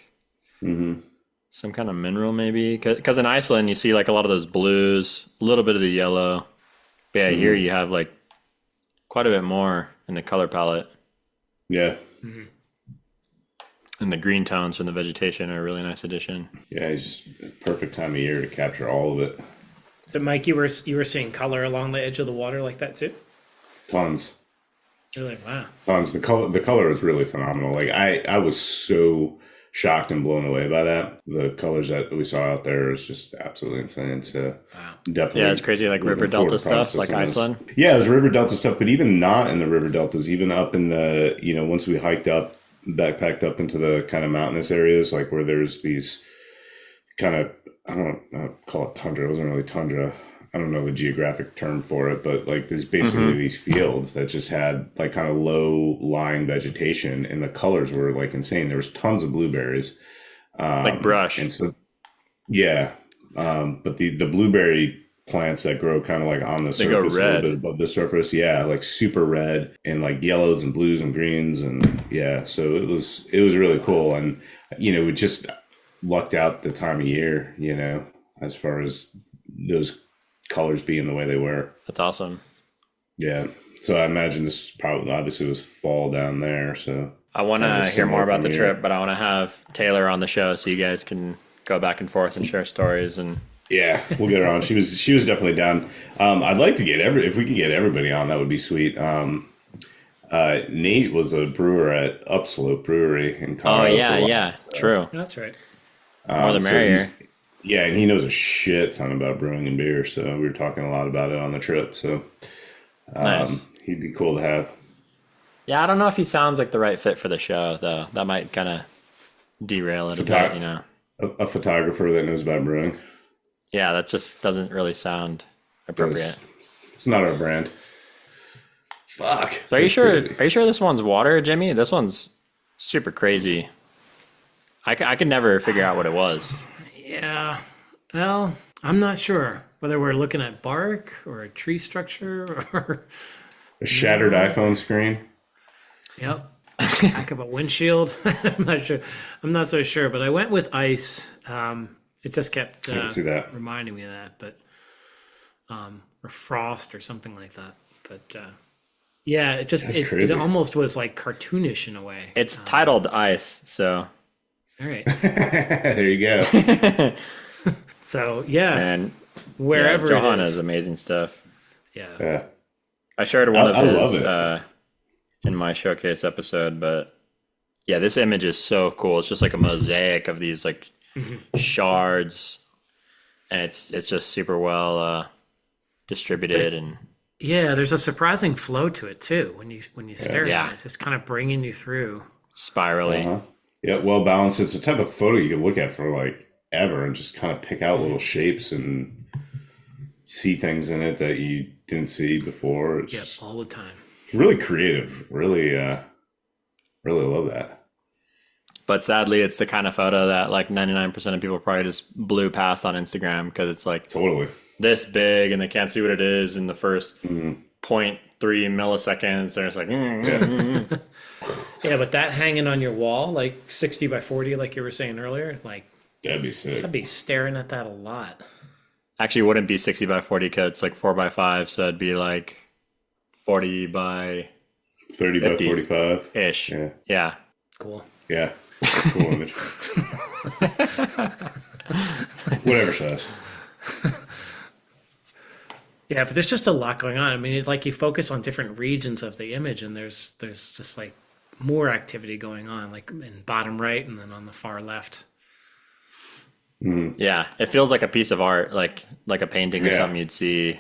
some kind of mineral maybe. Because in Iceland, you see like a lot of those blues, a little bit of the yellow. But yeah, here you have like quite a bit more in the color palette. Yeah, And the green tones from the vegetation are a really nice addition. yeah. It's just perfect time of year to capture all of it. So, Mike, you were seeing color along the edge of the water like that too? Tons. You're like, wow. Tons. The color is really phenomenal. Like I was so shocked and blown away by that. The colors that we saw out there is just absolutely insane. So definitely, Yeah, it's crazy, like river looking forward delta to stuff, like processing this. Iceland. Yeah, it was river delta stuff, but even not in the river deltas, even up in the, you know, once we hiked up, backpacked up into the kind of mountainous areas, like where there's these kind of, I don't call it tundra. It wasn't really tundra. I don't know the geographic term for it, but like there's basically these fields that just had like kind of low lying vegetation and the colors were like insane. There was tons of blueberries. Like brush. And so, yeah. But the blueberry plants that grow kind of like on the They go surface, a red. little bit above the surface. Yeah. Like super red and like yellows and blues and greens. And yeah, so it was really cool. And, you know, we just lucked out the time of year, you know, as far as those colors being the way they were. That's awesome. Yeah. So I imagine this probably obviously was fall down there. So I want Kinda to hear similar more about time the of trip, year. but I want to have Taylor on the show so you guys can go back and forth and share stories. And yeah, we'll get her on. She was definitely down. I'd like to get if we could get everybody on, that would be sweet. Nate was a brewer at Upslope Brewery in Colorado. for a while. true. That's right. More the So merrier. yeah, and he knows a shit ton about brewing and beer, so we were talking a lot about it on the trip. So Nice. he'd be cool to have. Yeah, I don't know if he sounds like the right fit for the show, though. That might kind of derail it a bit, you know. A photographer that knows about brewing. Yeah, that just doesn't really sound appropriate. It's not our brand. Fuck. So are you sure? Are you sure this one's water, Jimmy? This one's super crazy. I could never figure out what it was. Yeah. Well, I'm not sure whether we're looking at bark or a tree structure or. A shattered iPhone screen. Yep. Back of a windshield. I'm not sure. I'm not so sure, but I went with ice. It just kept I can see that. reminding me of that, but or frost or something like that. But Yeah, it just it crazy. almost was like cartoonish in a way. It's titled Ice, so All right. There you go. So yeah, and wherever Johan it has is. amazing stuff. Yeah. Yeah. I shared one of I love his it. in my showcase episode, but yeah, this image is so cool. It's just like a mosaic of these like shards, and it's just super well distributed and Yeah, there's a surprising flow to it too when you stare Yeah. at it. It's just kind of bringing you through. spirally. Uh-huh. Yeah, well balanced. It's the type of photo you can look at for like ever and just kind of pick out little shapes and see things in it that you didn't see before. It's Yep, just all the time. really creative. Really, really love that. But sadly, it's the kind of photo that like 99% of people probably just blew past on Instagram because it's like Totally. this big and they can't see what it is in the first 0.3 milliseconds. They're just like, Yeah, but that hanging on your wall, like 60 by 40, like you were saying earlier, like That'd be sick. I'd be staring at that a lot. Actually, it wouldn't be 60 by 40 because it's like 4 by 5, so it'd be like 40 by 30 by 50. 45. ish. Yeah. Yeah. Cool. Yeah. Cool image. Whatever size. Yeah, but there's just a lot going on. I mean, it, like you focus on different regions of the image, and there's just like more activity going on, like in bottom right and then on the far left. Yeah. It feels like a piece of art, like a painting or Yeah. something you'd see.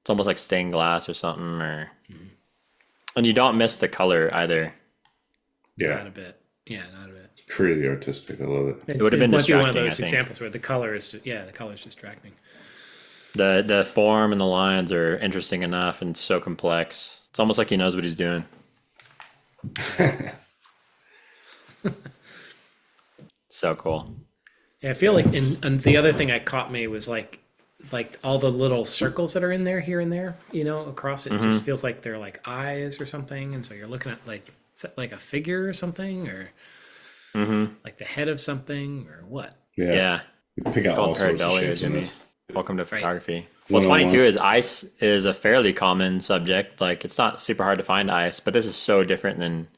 It's almost like stained glass or something, or and you don't miss the color either. Not Yeah. a bit. Yeah, not a bit. Crazy artistic. I love it. It would have been might be one of distracting, I those think. examples where the color is, the color is distracting. The form and the lines are interesting enough and so complex. It's almost like he knows what he's doing. So cool. Yeah, I feel like, and the other thing that caught me was like all the little circles that are in there here and there, across it. It just feels like they're like eyes or something, and so you're looking at like, is that like a figure or something, or like the head of something, or what? Yeah. You pick out all Called sorts of pareidolia, shapes in Jimmy. this. Welcome to photography. What's 101. funny too is ice is a fairly common subject. Like it's not super hard to find ice, but this is so different than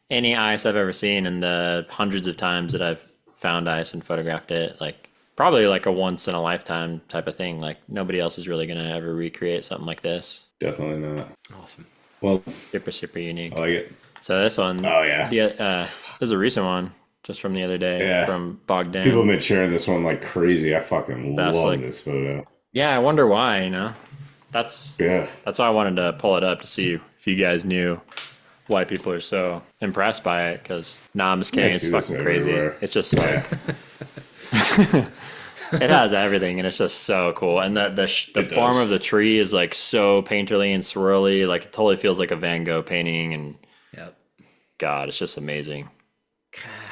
any ice I've ever seen in the hundreds of times that I've found ice and photographed it. Like probably like a once in a lifetime type of thing. Like nobody else is really gonna ever recreate something like this. Definitely not. Awesome. Well, Super unique. I like it. So this one, Oh, yeah. this is a recent one just from the other day Yeah. from Bogdan. People have been sharing this one like crazy. I fucking love Vasilic. this photo. Yeah, I wonder why. That's Yeah. why I wanted to pull it up to see if you guys knew why people are so impressed by it. Because I'm just kidding. I It's see this fucking crazy. everywhere. It's just like it has everything, and it's just so cool. And the It form does. of the tree is like so painterly and swirly. Like it totally feels like a Van Gogh painting. And Yep. God, it's just amazing.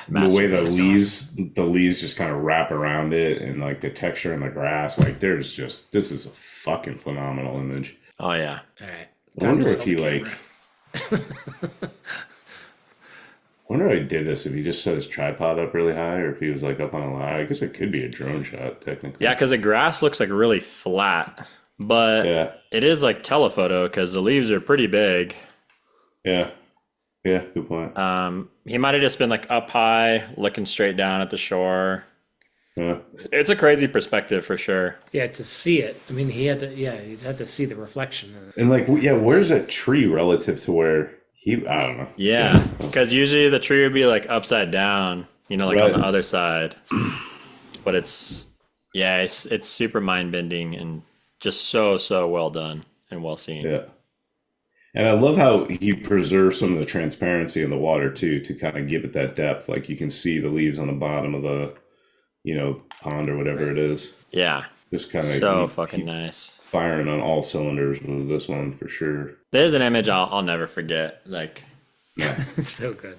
The way Masterpiece. the leaves just kind of wrap around it and like the texture in the grass. Like this is a fucking phenomenal image. Oh yeah. All right. I Time to wonder sell if he the like. camera. I wonder how he did this. If he just set his tripod up really high, or if he was like up on a ladder. I guess it could be a drone shot technically. Yeah, because the grass looks like really flat, but Yeah. it is like telephoto because the leaves are pretty big. Yeah. Yeah. Good point. He might have just been like up high, looking straight down at the shore. Yeah. It's a crazy perspective for sure. Yeah, to see it. I mean, he had to see the reflection. And like, yeah, where's that tree relative to where he? I don't know. Yeah, because usually the tree would be like upside down, like Right. on the other side. But it's super mind bending and just so well done and well seen. Yeah. And I love how he preserves some of the transparency in the water too, to kind of give it that depth. Like you can see the leaves on the bottom of the, pond or whatever it is. Yeah, Just kind of so fucking nice. firing on all cylinders with this one for sure. There's an image I'll never forget. Like, Yeah. It's so good.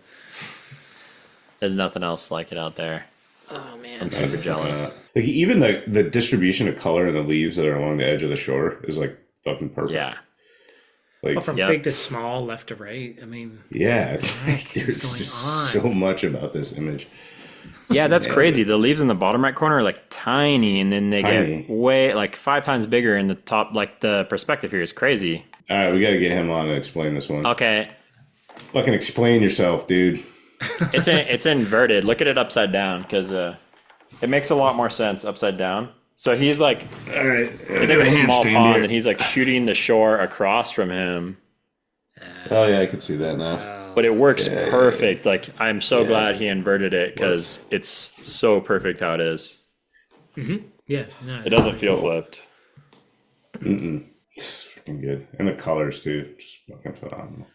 there's nothing else like it out there. Oh man. I'm super jealous. Like even the distribution of color in the leaves that are along the edge of the shore is like fucking perfect. Yeah. Like, Well, from Yep. big to small, left to right. I mean, yeah, it's What the like, heck is there's going just on? so much about this image. Yeah, that's crazy. The leaves in the bottom right corner are like tiny, and then they Tiny. get way like 5 times bigger in the top. Like the perspective here is crazy. All right, we got to get him on and explain this one. Okay, Fucking explain yourself, dude. it's inverted. Look at it upside down because it makes a lot more sense upside down. So he's like, All right, it's like a small pond, and he's like shooting the shore across from him. Oh yeah, I can see that now. But it works perfect. Like I'm so glad he inverted it because it's so perfect how it is. Yeah, no, It doesn't feel flipped. It's freaking good, and the colors too, just fucking phenomenal.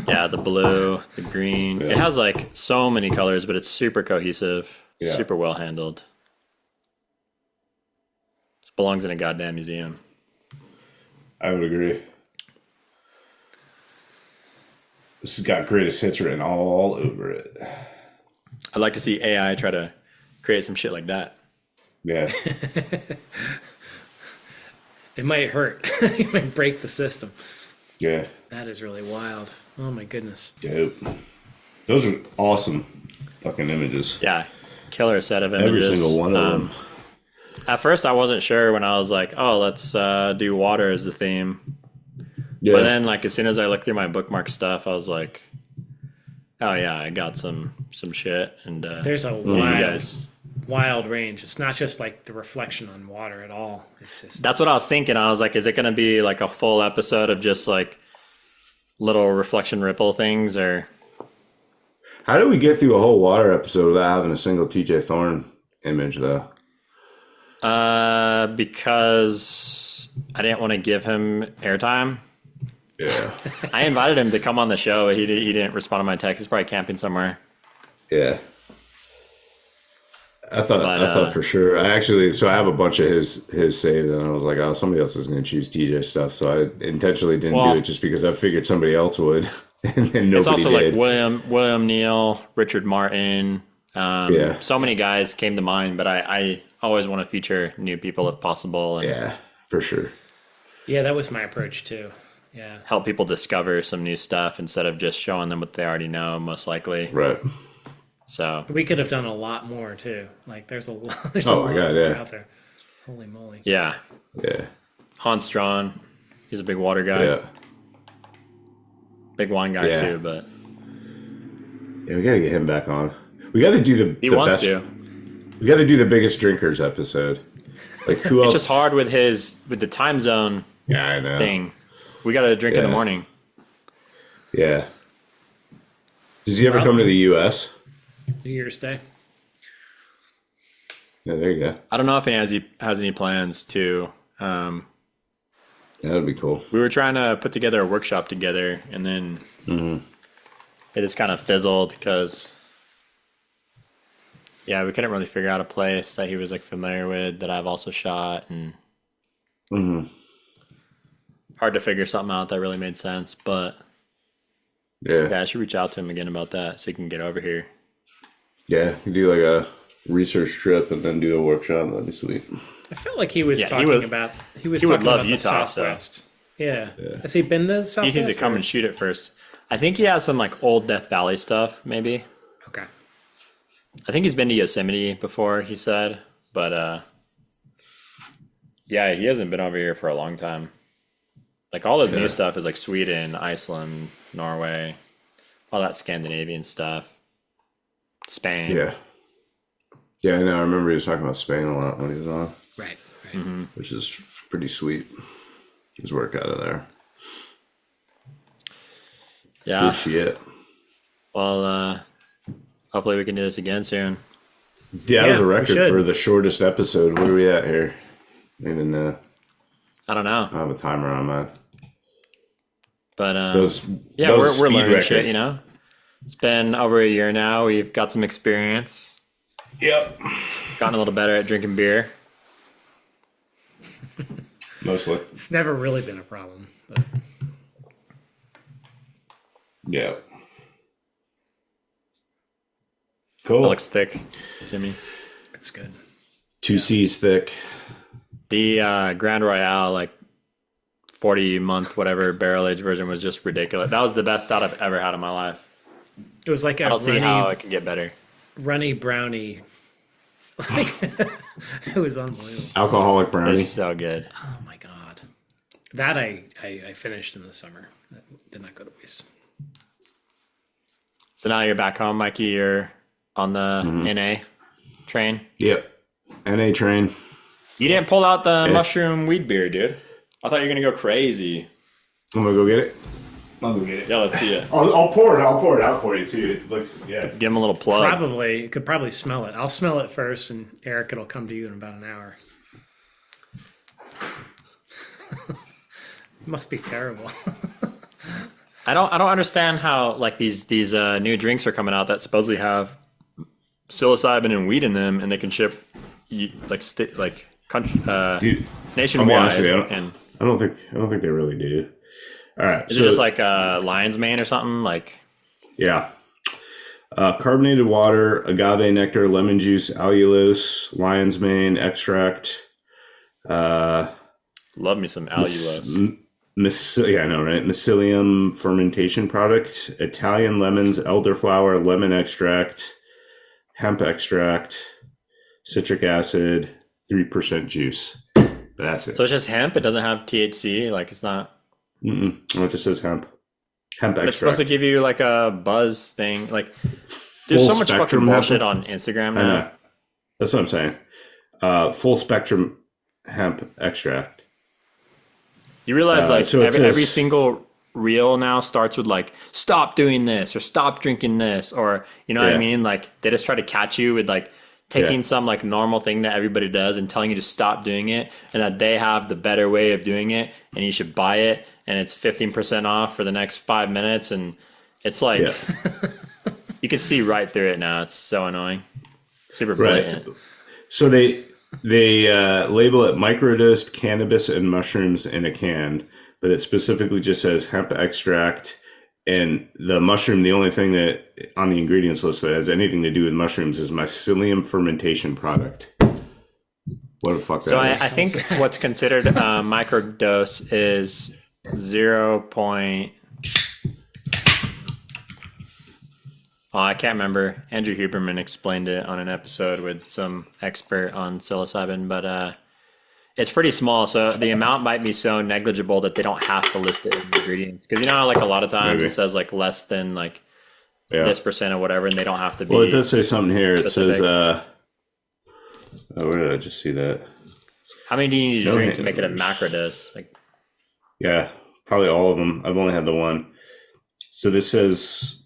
Yeah, the blue, the green. It has like so many colors, but it's super cohesive, super well handled. This belongs in a goddamn museum. I would agree. This has got greatest hits written all over it. I'd like to see AI try to create some shit like that. Yeah. it might hurt. It might break the system. Yeah. That is really wild. Oh my goodness. Dope. Those are awesome fucking images. Yeah, killer set of images. Every single one of them. At first, I wasn't sure when I was like, "Oh, let's do water as the theme." Yeah. But then, like, as soon as I looked through my bookmark stuff, I was like, "Oh yeah, I got some shit." And There's a you wild, guys. wild range. It's not just like the reflection on water at all. It's just That's what I was thinking. I was like, "Is it going to be like a full episode of just like little reflection ripple things, or?" How did we get through a whole water episode without having a single TJ Thorne image, though? Because I didn't want to give him airtime. Yeah. I invited him to come on the show. He didn't respond to my text. He's probably camping somewhere. Yeah. I thought for sure. I have a bunch of his saved, and I was like, oh, somebody else is going to choose TJ stuff. So I intentionally didn't do it just because I figured somebody else would, and then nobody It's also did. like William Neal, Richard Martin. So many guys came to mind, but I always want to feature new people if possible. And yeah, for sure. yeah, that was my approach too. Yeah. help people discover some new stuff instead of just showing them what they already know, most likely. Right. So We could have done a lot more too. Like there's a lot. There's Oh a my lot God, more yeah. out there. Holy moly! yeah, Yeah. Hans Strawn, he's a big water guy, Yeah. big wine guy Yeah. too. But Yeah, we got to get him back on. We got to do he the wants best. to. We got to do the biggest drinkers episode. Like who else? It's just hard with the time zone Yeah, I know. thing. We got to drink in the Yeah. morning. Yeah. Does he ever Well- come to the U.S.? New Year's Day. Yeah, there you go. I don't know if he has any plans to. That would be cool. We were trying to put together a workshop together, and then it just kind of fizzled because, yeah, we couldn't really figure out a place that he was like familiar with that I've also shot, and hard to figure something out that really made sense. But Yeah. yeah, I should reach out to him again about that so he can get over here. Yeah. You do like a research trip and then do a workshop. That'd be sweet. I felt like he was Yeah, he talking would- about he would talking love about the Utah, so- Southwest. Yeah. Has he been to the He Southwest? needs to come or- and shoot it first. I think he has some like old Death Valley stuff, maybe. Okay. I think he's been to Yosemite before, he said, but yeah, he hasn't been over here for a long time. Like all his new stuff is like Sweden, Iceland, Norway, all that Scandinavian stuff. Spain. Yeah. Yeah, I know. I remember he was talking about Spain a lot when he was on, Right. which is pretty sweet. His work out of there. Yeah. Good shit. Well, hopefully we can do this again soon. Yeah, that was Yeah, a we record should. for the shortest episode. What are we at here? Even I don't know, I have a timer on mine. but Those, yeah, that we're was a speed learning record. shit. You know, it's been over a year now. We've got some experience, Yep. gotten a little better at drinking beer. Mostly. It's never really been a problem. But Yeah. It Cool. looks thick, Jimmy. it's good. 2 C's thick. The Grand Royale, like 40-month whatever barrel age version, was just ridiculous. That was the best stout I've ever had in my life. It was like a I don't see how it can get better. runny brownie. Like, it was unbelievable. Alcoholic It brownie. was so good. Oh my god. That I finished in the summer. That did not go to waste. So now you're back home, Mikey. You're on the NA train. Yep. NA train. You didn't pull out the mushroom weed beer, dude. I thought you were going to go crazy. I'm going to go get it. I'll go get it. Yeah, let's see it. I'll pour it. I'll pour it out for you, too. It looks, yeah. Give him a little plug. Probably. You could probably smell it. I'll smell it first, and Eric, it'll come to you in about an hour. It must be terrible. I don't understand how like these new drinks are coming out that supposedly have psilocybin and weed in them, and they can ship Dude, nationwide. I don't think they really do. All right. Is it just like lion's mane or something? Like, yeah. Carbonated water, agave nectar, lemon juice, allulose, lion's mane extract. love me some allulose. Yeah, I know, right? Mycelium fermentation product, Italian lemons, elderflower, lemon extract, hemp extract, citric acid, 3% juice. That's it. So it's just hemp. It doesn't have THC. Like it's not. Oh, it just says hemp. Hemp extract. It's supposed to give you like a buzz thing. Like there's so much fucking bullshit on Instagram now. I know. That's what I'm saying. Full spectrum hemp extract. You realize like so every single reel now starts with like stop doing this or stop drinking this, or you know what I mean? Like they just try to catch you with like taking some like normal thing that everybody does and telling you to stop doing it, and that they have the better way of doing it and you should buy it, and it's 15% off for the next 5 minutes, and it's like you can see right through it now. It's so annoying. Super blatant. Right. So they label it microdosed cannabis and mushrooms in a can, but it specifically just says hemp extract. And the mushroom, the only thing that on the ingredients list that has anything to do with mushrooms is mycelium fermentation product. What the fuck So that is. I think what's considered a microdose is 0. Oh, I can't remember. Andrew Huberman explained it on an episode with some expert on psilocybin, but it's pretty small. So the amount might be so negligible that they don't have to list it in the ingredients. Because you know how like a lot of times it says like less than like this percent or whatever, and they don't have to be. Well, it does say something here. specific. It says, where did I just see that? How many do you need to drink to make it a macrodose? Like, Yeah, probably all of them. I've only had the one. So this says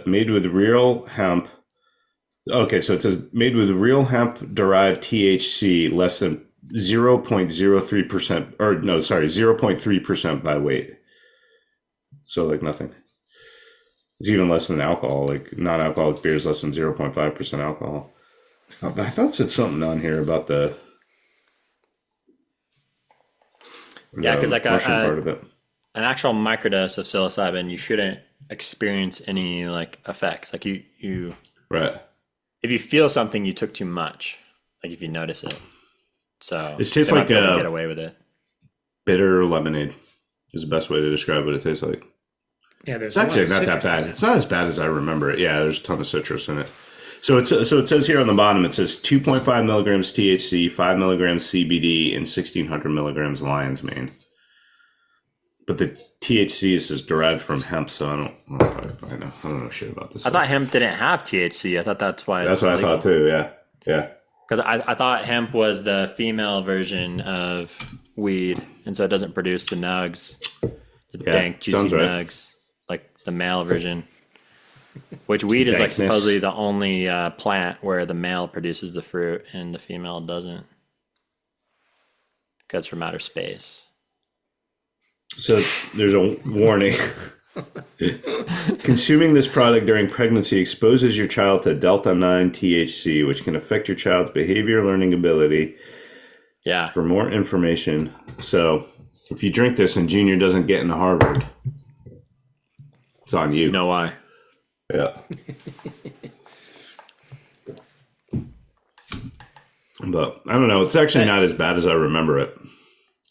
made with real hemp. Okay, so it says made with real hemp derived THC less than 0.03%, or no, sorry, 0.3% by weight. So like nothing. It's even less than alcohol. Like non-alcoholic beer is less than 0.5% alcohol. I thought it said something on here about the because like mushroom part of it. an actual microdose of psilocybin, you shouldn't experience any like effects. Like you Right. if you feel something, you took too much. Like if you notice it. So It tastes they might like be able to a get away with it. bitter lemonade is the best way to describe what it tastes like. Yeah, there's It's actually not that citrus in bad. it. It's not as bad as I remember it. Yeah, there's a ton of citrus in it. So it says here on the bottom, it says 2.5 milligrams THC, 5 milligrams CBD, and 1,600 milligrams lion's mane. But the THC is derived from hemp, so I don't know shit about this. I thought hemp didn't have THC. I thought that's why That's what I thought too. Yeah. Because I thought hemp was the female version of weed, and so it doesn't produce the nugs, the dank, juicy sounds right. nugs, like the male version. Which weed is like Dankness. supposedly the only plant where the male produces the fruit and the female doesn't. Because from outer space. So there's a warning. Consuming this product during pregnancy exposes your child to delta 9 THC, which can affect your child's behavior, learning ability. Yeah. For more information, so if you drink this and Junior doesn't get into Harvard, it's on you. You know why? Yeah. But I don't know. It's actually not as bad as I remember it.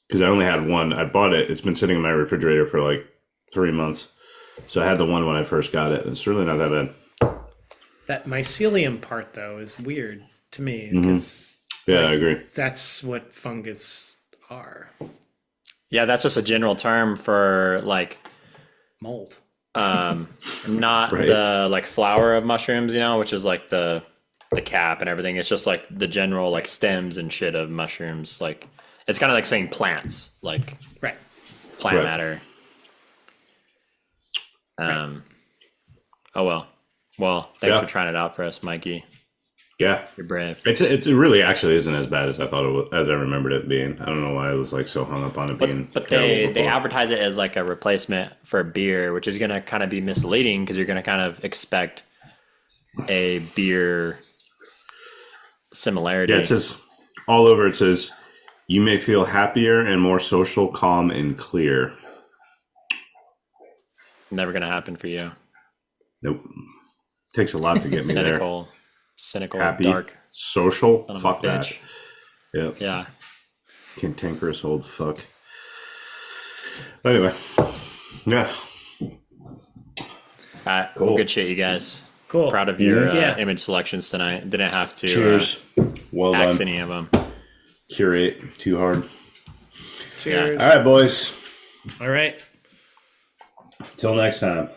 Because I only had one. I bought it. It's been sitting in my refrigerator for like 3 months. So I had the one when I first got it. It's really not that bad. That mycelium part, though, is weird to me because Yeah, I agree. that's what fungus are. Yeah, that's just a general term for like Mold. not Right. the like flower of mushrooms, you know, which is like the cap and everything. It's just like the general like stems and shit of mushrooms. Like it's kind of like saying plants, like Right. plant Right. matter. Oh well. Well, thanks Yeah. for trying it out for us, Mikey. Yeah. You're brave. It really actually isn't as bad as I thought it was, as I remembered it being. I don't know why I was like so hung up on it being. But terrible they before. advertise it as like a replacement for beer, which is going to kind of be misleading because you're going to kind of expect a beer similarity. Yeah, it says all over. It says you may feel happier and more social, calm, and clear. Never going to happen for you. Nope. Takes a lot to get me there. Cynical, Happy, dark, social. son of a Fuck that. bitch. Yep. Yeah. Cantankerous old fuck. Anyway, yeah. All right. Cool. Good shit, you guys. Cool. Proud of your Yeah. image selections tonight. Didn't have to Cheers. Well axe done. any of them. Curate too hard. Cheers. All right, boys. All right. Till next time.